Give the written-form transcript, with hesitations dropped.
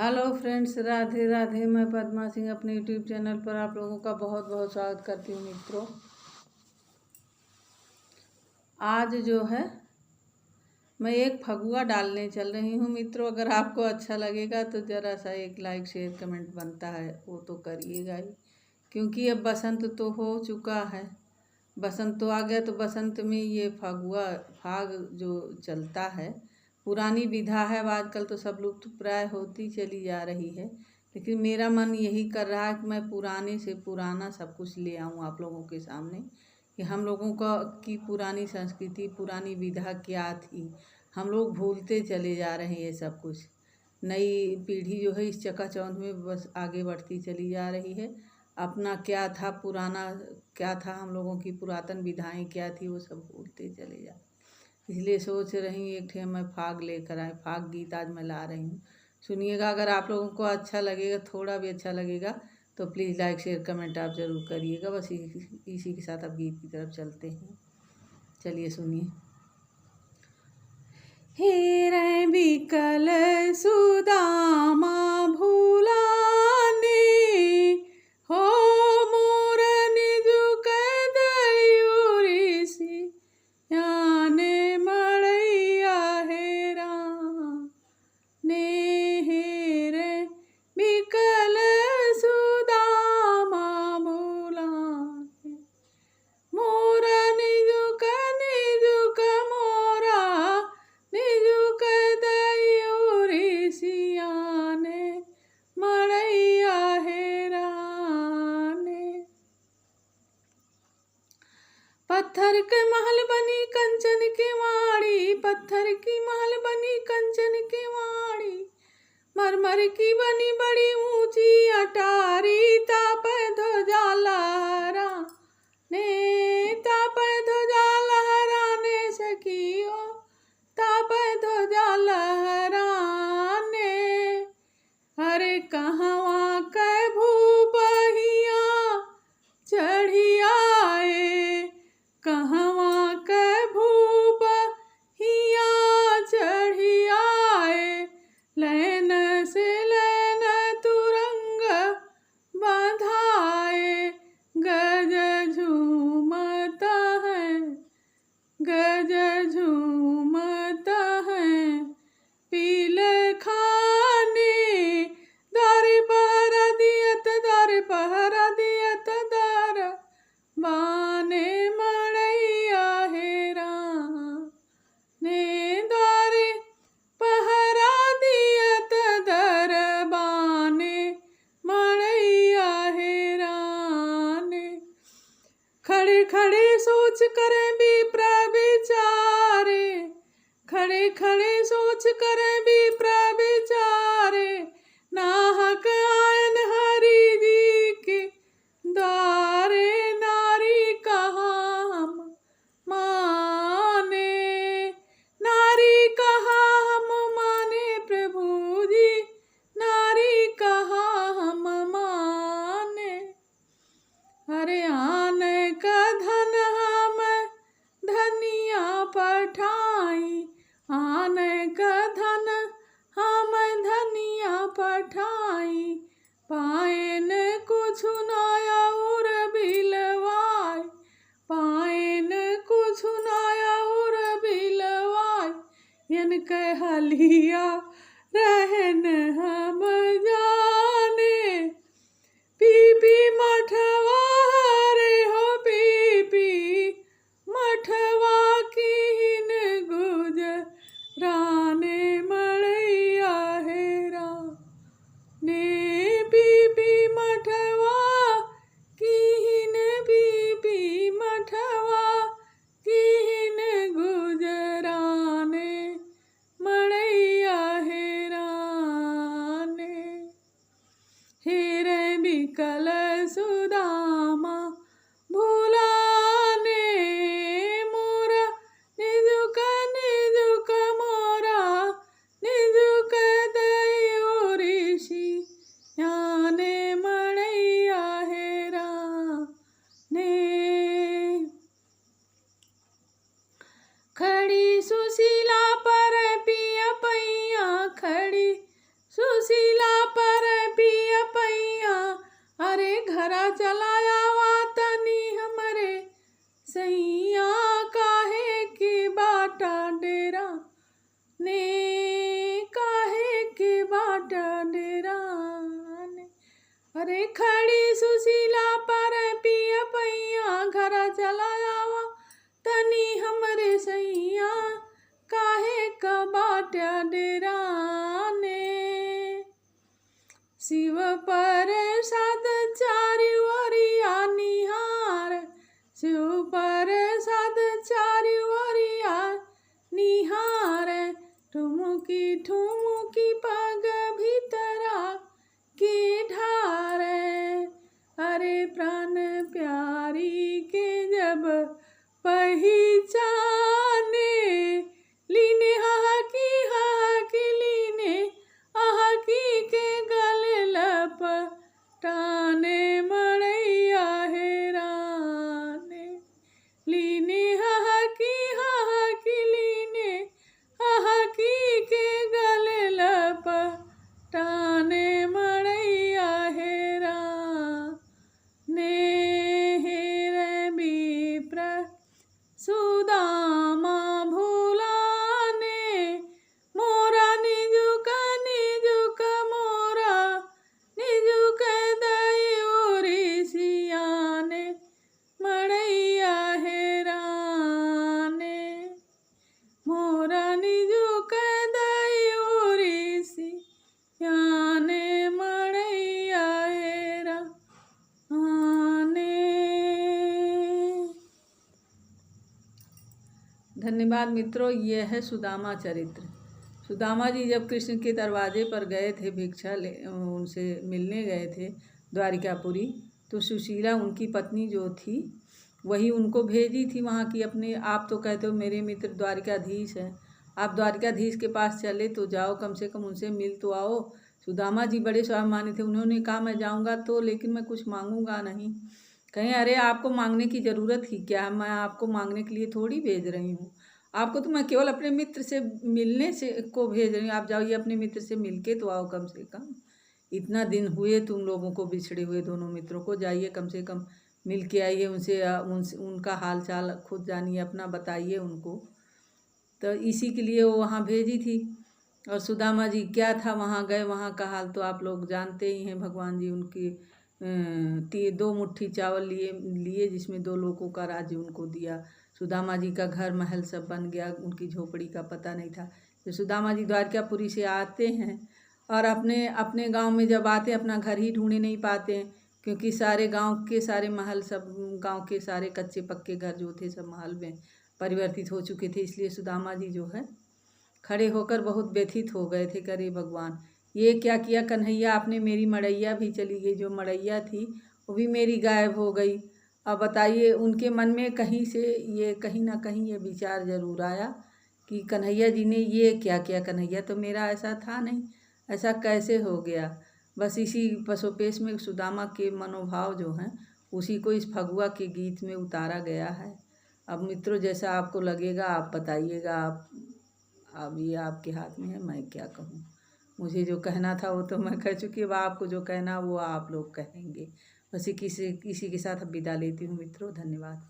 Hello friends, Radhe Radhe. मैं पद्मा सिंह अपने YouTube channel पर आप लोगों का बहुत बहुत स्वागत करती हूँ मित्रों। आज जो है मैं एक फगुआ डालने चल रही हूँ मित्रों। अगर आपको अच्छा लगेगा तो ज़रा सा एक लाइक शेयर कमेंट बनता है वो तो करिएगा ही, क्योंकि अब बसंत तो हो चुका है। बसंत तो आ गया, तो बसंत में ये फाग जो चलता है, पुरानी विधा है। अब आजकल तो सब लुप्त प्राय होती चली जा रही है, लेकिन मेरा मन यही कर रहा है कि मैं पुराने से पुराना सब कुछ ले आऊँ आप लोगों के सामने, कि हम लोगों का की पुरानी संस्कृति, पुरानी विधा क्या थी। हम लोग भूलते चले जा रहे हैं ये सब कुछ। नई पीढ़ी जो है इस चकाचौंध में बस आगे बढ़ती चली जा रही है। अपना क्या था, पुराना क्या था, हम लोगों की पुरातन विधाएं क्या थी, वो सब भूलते चले जा। इसलिए सोच रही एक ठे मैं फाग लेकर आए, फाग गीत आज मैं ला रही हूँ। सुनिएगा। अगर आप लोगों को अच्छा लगेगा, थोड़ा भी अच्छा लगेगा, तो प्लीज़ लाइक शेयर कमेंट आप ज़रूर करिएगा। बस इसी के साथ अब गीत की तरफ चलते हैं। चलिए सुनिए। हेरे बिकल सुदामा भूलाने, हो मोर निजुक दयूरिसी याने मड़ैया हेरा ने। हेरे बिकल सुदामा भूलाने, मोर निजुक मोरा निजुक दयूरिसी याने मड़ैया हेरा ने। पत्थर के महल बनी कंचन की वाड़ी, पत्थर की महल बनी कंचन की वाड़ी, मरमर की बनी बड़ी ऊंची अटारी, ताप ध्वजा लहरा ने, ताप ध्वजा लहरा ने सखियो, ताप ध्वजा लहरा ने। अरे कहवा कै भूपहिया चढ़ी आए, कहवा कै भूपहिया चढ़ी आए, लैन से लैन तुरंग बंधाए, गज झूमत है, गज झूमत है, पीले खाने दर पहरा दियत, दर पहरा दियत, दर बाने मड़ैया हेरा ने, दर पहरा दियत, दर बाने मड़ैया हेरा ने। खड़े खड़े सोच करें विप्र विचारे, खड़े खड़े सोच करें विप्र विचारे, नाहक आयन हरि जी के द्वारे, नारी कहाँ हम माने, नारी कहाँ हम माने प्रभु जी, नारी कहाँ हम माने। अरे आन का धन हम धनिया पठाई, आन का धन हम धनिया पठाई, पाएन कुछ नया उर बिलवाई, पाएन कुछ नया उर बिलवाई, यन कह हलिया रहन हम जाने, पी पी मठवा रे हो, पी पी मठवा कीन गुजराने मड़ैया हेरा ने, पी पी मठवा कीन, पी पी मठवा कीन गुजराने मड़ैया हेरा ने। हेरे बिकल सुदामा भूलाने, मोरा निजुक मोरा निजुक दयूरिसी याने मड़ैया हेरा ने। खड़ी सुशीला पर पिया पैया, खड़ी सुशीला चला आवा तनी हमरे सैया काहे का बाट्या डेराने। शिव प्रसाद चारि ओरिया निहार, शिव प्रसाद चारि ओरिया निहार, ठुमुकी ठुमुकी पग भीतरा की ढार। अरे प्राण प्यारी के जब पहचाने, लीने हाकी लीने आकी के गले लपटाने, मड़ैया हेराने। लीने हाकी लीने आकी के गले लपटाने, मड़ैया हेराने। हेर विप्र सुदामा भूलाने, मोरा निजुक मोरा निजुक दयूरी सियाने, मड़ैया हेराने। मोरा निजुक दयूरी सियाने, मड़ैया हेराने। धन्यवाद मित्रों। यह है सुदामा चरित्र। सुदामा जी जब कृष्ण के दरवाजे पर गए थे, भिक्षा ले उनसे मिलने गए थे द्वारिकापुरी, तो सुशीला उनकी पत्नी जो थी वही उनको भेजी थी वहाँ की अपने। आप तो कहते हो मेरे मित्र द्वारिकाधीश हैं, आप द्वारिकाधीश के पास चले तो जाओ, कम से कम उनसे मिल तो आओ। सुदामा जी बड़े स्वाभिमानी थे, उन्होंने कहा मैं जाऊँगा तो, लेकिन मैं कुछ मांगूंगा नहीं। कहें अरे आपको मांगने की ज़रूरत ही क्या, मैं आपको मांगने के लिए थोड़ी भेज रही हूँ, आपको तो मैं केवल अपने मित्र से मिलने से को भेज रही हूँ। आप जाइए अपने मित्र से मिल के तो आओ, कम से कम इतना दिन हुए तुम लोगों को बिछड़े हुए दोनों मित्रों को, जाइए कम से कम मिल के आइए उनसे, उनका हाल चाल खुद जानिए, अपना बताइए उनको। तो इसी के लिए वो वहाँ भेजी थी। और सुदामा जी क्या था, वहाँ गए, वहाँ का हाल तो आप लोग जानते ही हैं। भगवान जी उनकी 2 मुट्ठी चावल लिए जिसमें 2 लोगों का राज्य उनको दिया। सुदामा जी का घर महल सब बन गया, उनकी झोपड़ी का पता नहीं था। तो सुदामा जी द्वारकापुरी से आते हैं और अपने गांव में जब आते हैं अपना घर ही ढूंढे नहीं पाते हैं, क्योंकि सारे गांव के सारे महल, सब गांव के सारे कच्चे पक्के घर जो थे सब महल में परिवर्तित हो चुके थे। इसलिए सुदामा जी जो है खड़े होकर बहुत व्यथित हो गए थे, करे भगवान ये क्या किया कन्हैया, आपने मेरी मड़ैया भी चली गई, जो मड़ैया थी वो भी मेरी गायब हो गई। अब बताइए उनके मन में कहीं से ये कहीं ना कहीं ये विचार जरूर आया कि कन्हैया जी ने ये क्या किया, कन्हैया तो मेरा ऐसा था नहीं, ऐसा कैसे हो गया। बस इसी पसोपेश में सुदामा के मनोभाव जो हैं उसी को इस फगुआ के गीत में उतारा गया है। अब मित्रों जैसा आपको लगेगा आप बताइएगा, अब ये आपके हाथ में है, मैं क्या कहूँ। मुझे जो कहना था वो तो मैं कह चुकी, अब आपको जो कहना वो आप लोग कहेंगे। बस इसी के साथ अब विदा लेती हूँ मित्रों, धन्यवाद।